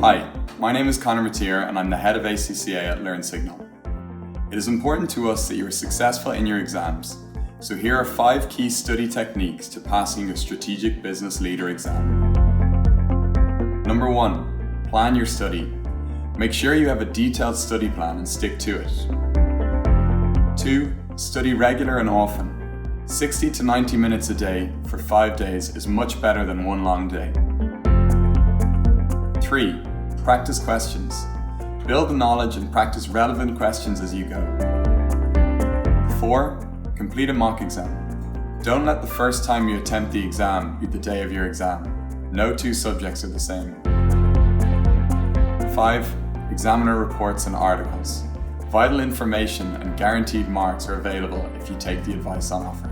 Hi, my name is Conor Motyer and I'm the Head of ACCA at Learnsignal. It is important to us that you are successful in your exams, so here are 5 key study techniques to passing your Strategic Business Leader exam. Number 1, plan your study. Make sure you have a detailed study plan and stick to it. 2, study regular and often. 60 to 90 minutes a day for 5 days is much better than one long day. 3, practice questions. Build the knowledge and practice relevant questions as you go. 4, complete a mock exam. Don't let the first time you attempt the exam be the day of your exam. No 2 subjects are the same. 5, examiner reports and articles. Vital information and guaranteed marks are available if you take the advice on offer.